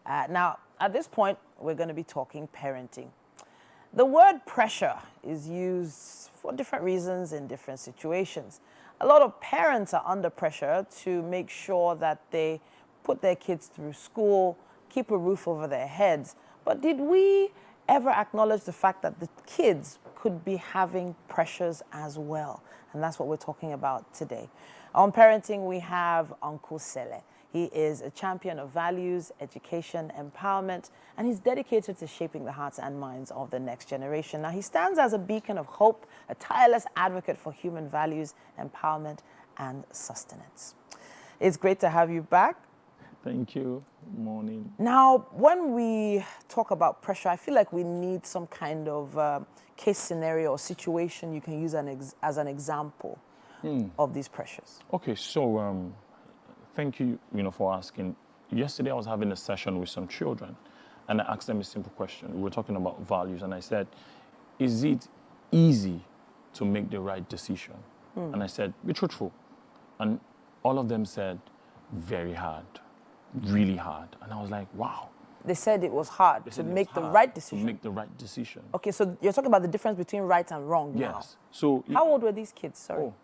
Now, at this point, we're going to be talking parenting. The word pressure is used for different reasons in different situations. A lot of parents are under pressure to make sure that they put their kids through school, keep a roof over their heads. But did we ever acknowledge the fact that the kids could be having pressures as well? And that's what we're talking about today. On parenting, we have Uncle Sele. He is a champion of values, education, empowerment, and he's dedicated to shaping the hearts and minds of the next generation. Now, he stands as a beacon of hope, a tireless advocate for human values, empowerment, and sustenance. It's great to have you back. Thank you. Morning. Now, when we talk about pressure, I feel like we need some kind of case scenario or situation you can use as an example of these pressures. Okay, so thank you, for asking. Yesterday, I was having a session with some children, and I asked them a simple question. We were talking about values, and I said, is it easy to make the right decision? And I said, be truthful. And all of them said, very hard, really hard. And I was like, wow. They said it was hard to make the right decision. To make the right decision. Okay, so you're talking about the difference between right and wrong now. Yes. So how old were these kids? Sorry. Oh,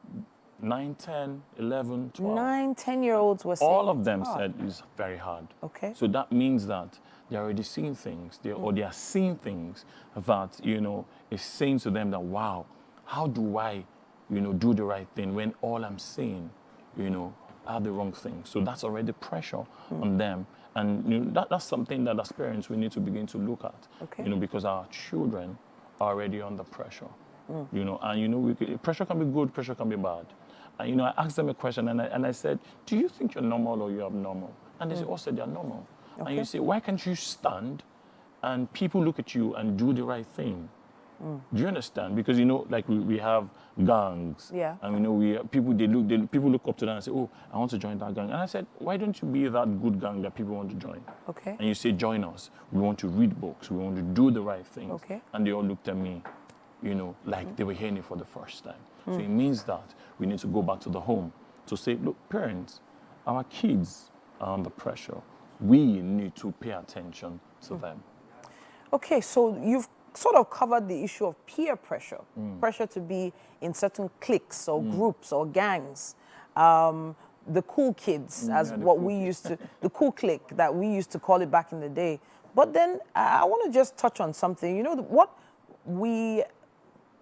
9, 10, 11, 12. 9, 10-year-olds were saying all of them hard. said it's very hard. Okay. So that means that they're already seeing things, or they are seeing things that, is saying to them that, wow, how do I, do the right thing when all I'm seeing, are the wrong thing. So that's already pressure on them. And that's something that as parents we need to begin to look at, okay. Because our children are already under pressure, and pressure can be good, pressure can be bad. And, I asked them a question and I said, do you think you're normal or you're abnormal? And they all said they're normal. Okay. And you say, why can't you stand and people look at you and do the right thing? Do you understand? Because like we have gangs, yeah, and people look up to them and say, oh, I want to join that gang. And I said, why don't you be that good gang that people want to join? Okay. And you say, join us. We want to read books. We want to do the right things. Okay. And they all looked at me, like they were hearing it for the first time. So it means that we need to go back to the home to say, look, parents, our kids are under pressure. We need to pay attention to them. Okay, so you've sort of covered the issue of peer pressure, pressure to be in certain cliques or groups or gangs. The cool kids, the cool clique that we used to call it back in the day. But then I want to just touch on something. What we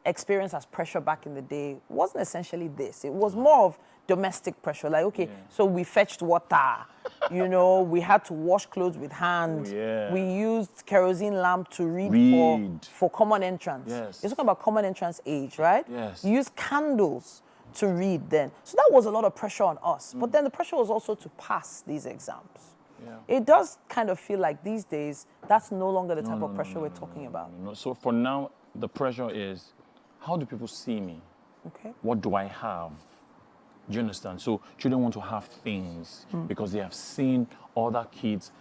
experienced as pressure back in the day wasn't essentially this. It was more of domestic pressure. Like, okay, so we fetched water, we had to wash clothes with hand. Oh, yeah. We used kerosene lamp to read. For common entrance. Yes. You're talking about common entrance age, right? Yes. You used candles to read then. So that was a lot of pressure on us. But then the pressure was also to pass these exams. Yeah. It does kind of feel like these days, that's no longer the type of pressure we're talking about. No. So for now, the pressure is, how do people see me? Okay. What do I have? Do you understand? So children want to have things because they have seen other kids,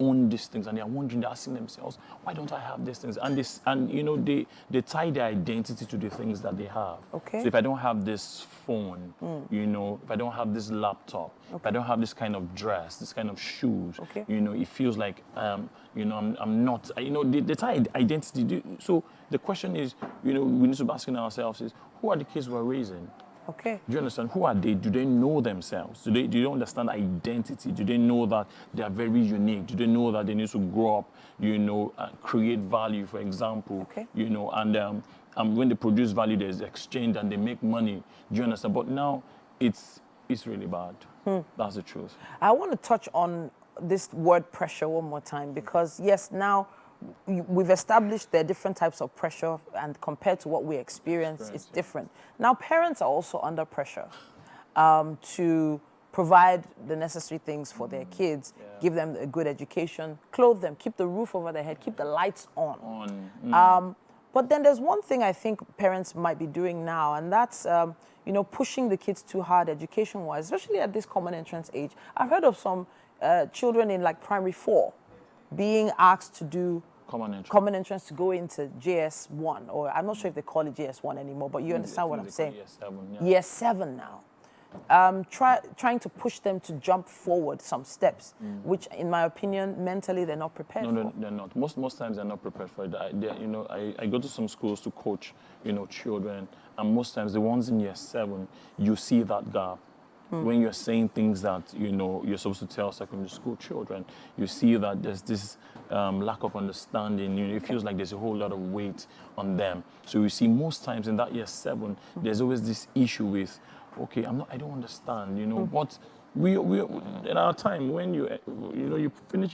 own these things, and they are wondering, they're asking themselves, why don't I have these things? And they tie their identity to the things that they have. Okay. So if I don't have this phone, if I don't have this laptop, if I don't have this kind of dress, this kind of shoes, it feels like I'm not. They tie identity. So the question is, we need to be asking ourselves is, who are the kids we're raising? Okay. Do you understand? Who are they? Do they know themselves? Do they understand identity? Do they know that they are very unique? Do they know that they need to grow up, and create value, for example? Okay. And when they produce value, there's exchange and they make money. Do you understand? But now it's really bad. That's the truth. I want to touch on this word pressure one more time because, yes, now we've established there are different types of pressure, and compared to what we experience, it's different. Now, parents are also under pressure to provide the necessary things for their kids, give them a good education, clothe them, keep the roof over their head, keep the lights on. But then there's one thing I think parents might be doing now, and that's pushing the kids too hard education-wise, especially at this common entrance age. I've heard of some children in like primary 4 being asked to do common entrance to go into JS1, or I'm not sure if they call it JS1 anymore, but you understand what I'm saying. Year 7, Year 7 now. trying to push them to jump forward some steps, which, in my opinion, mentally they're not prepared for. No, they're not. Most times they're not prepared for it. I go to some schools to coach, children, and most times the ones in year 7, you see that gap. When you're saying things that, you're supposed to tell secondary school children, you see that there's this lack of understanding. It feels like there's a whole lot of weight on them. So you see most times in that year 7, there's always this issue with, okay, I don't understand, but we in our time when you finish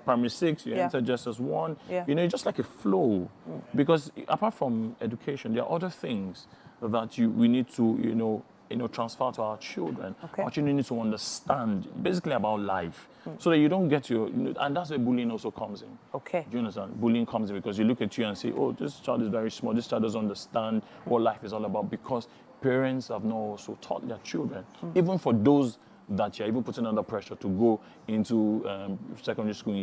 primary 6, you enter just as 1, it's just like a flow. Because apart from education, there are other things that we need to, transfer to our children. Okay. Our children need to understand basically about life, so that you don't get and that's where bullying also comes in. Okay. Do you understand? Bullying comes in because you look at you and say, oh, this child is very small, this child doesn't understand what life is all about, because parents have not also taught their children, even for those that you're even putting under pressure to go into secondary school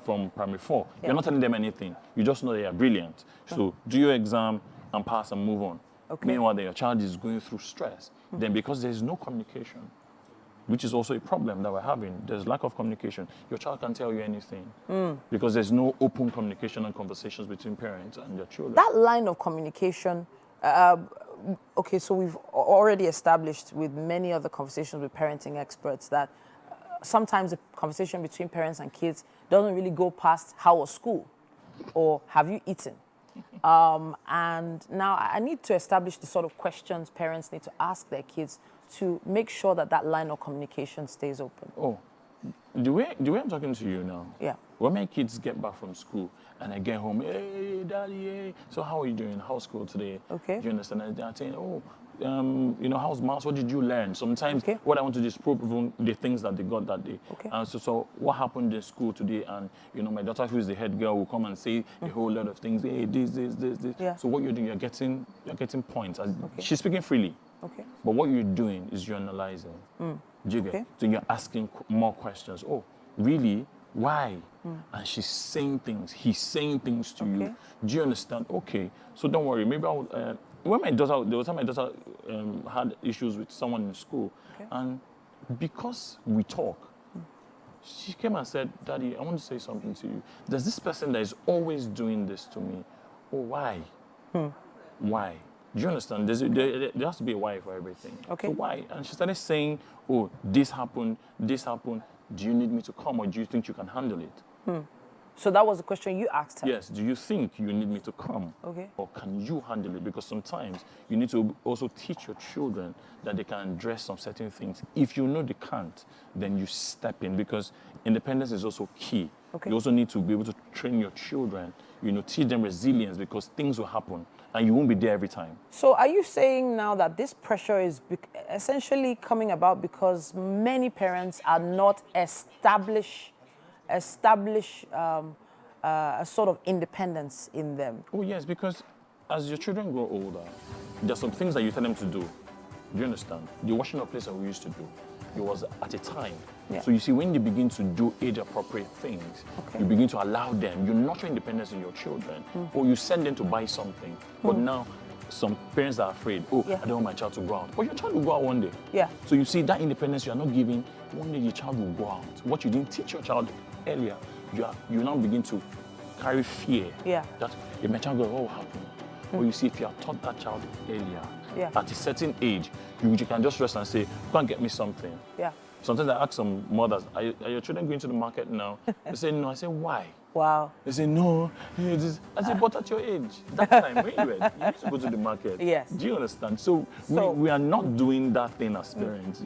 from primary 4. You're not telling them anything. You just know they are brilliant. So do your exam and pass and move on. Okay. Meanwhile, your child is going through stress. Then because there is no communication, which is also a problem that we're having, there's lack of communication. Your child can't tell you anything because there's no open communication and conversations between parents and their children. That line of communication, okay, so we've already established with many other conversations with parenting experts that sometimes the conversation between parents and kids doesn't really go past how was school or have you eaten? And now I need to establish the sort of questions parents need to ask their kids to make sure that that line of communication stays open. Oh, the way I'm talking to you now, when my kids get back from school and I get home, hey, daddy, hey, so how are you doing? How's school today? Okay. Do you understand? And they're saying, oh, how's maths? What did you learn? Sometimes what I want to do is prove even the things that they got that day. Okay. And so what happened in school today? And, my daughter, who is the head girl, will come and say a whole lot of things. Hey, this. Yeah. So what you're doing, you're getting points. She's speaking freely. Okay. But what you're doing is you're analyzing. Do you get? Okay. So you're asking more questions. Oh, really? Why? And she's saying things. He's saying things to you. Do you understand? Okay. So don't worry. Maybe I'll. There was time my daughter had issues with someone in school, and because we talk, she came and said, "Daddy, I want to say something to you. There's this person that is always doing this to me. Oh, why? Why? Do you understand? There has to be a why for everything. Okay. So why?" And she started saying, "Oh, this happened. Do you need me to come, or do you think you can handle it?" So that was the question you asked her? Yes. Do you think you need me to come? Okay. Or can you handle it? Because sometimes you need to also teach your children that they can address some certain things. If you know they can't, then you step in, because independence is also key. Okay. You also need to be able to train your children, teach them resilience, because things will happen and you won't be there every time. So are you saying now that this pressure is essentially coming about because many parents are not establish a sort of independence in them? Oh, yes, because as your children grow older, there's some things that you tell them to do. Do you understand? The washing up place that we used to do, it was at a time. Yeah. So you see, when they begin to do age-appropriate things, you begin to allow them, you nurture independence in your children, or you send them to buy something. But now, some parents are afraid, I don't want my child to go out. But your child will go out one day. Yeah. So you see, that independence you are not giving, one day your child will go out. What you didn't teach your child earlier, you now begin to carry fear that if my child goes, what will happen? But you see, if you have taught that child earlier, at a certain age, you can just rest and say, go and get me something. Yeah. Sometimes I ask some mothers, are your children going to the market now? They say, no. I say, why? Wow. They say, no. I say, but at your age, that time, when you used to go to the market. Yes. Do you understand? So we are not doing that thing as parents.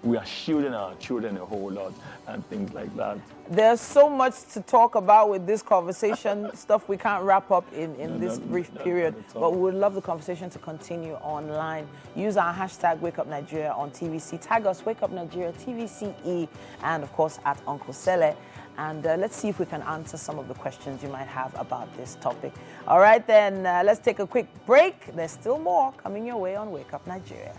We are shielding our children a whole lot and things like that. There's so much to talk about with this conversation, stuff we can't wrap up in this brief period, but we would love the conversation to continue online. Use our hashtag #WakeUpNigeria on TVC. Tag us, Wake Up Nigeria, TVCE, and of course at Uncle Sele. And let's see if we can answer some of the questions you might have about this topic. All right, then let's take a quick break. There's still more coming your way on Wake Up Nigeria.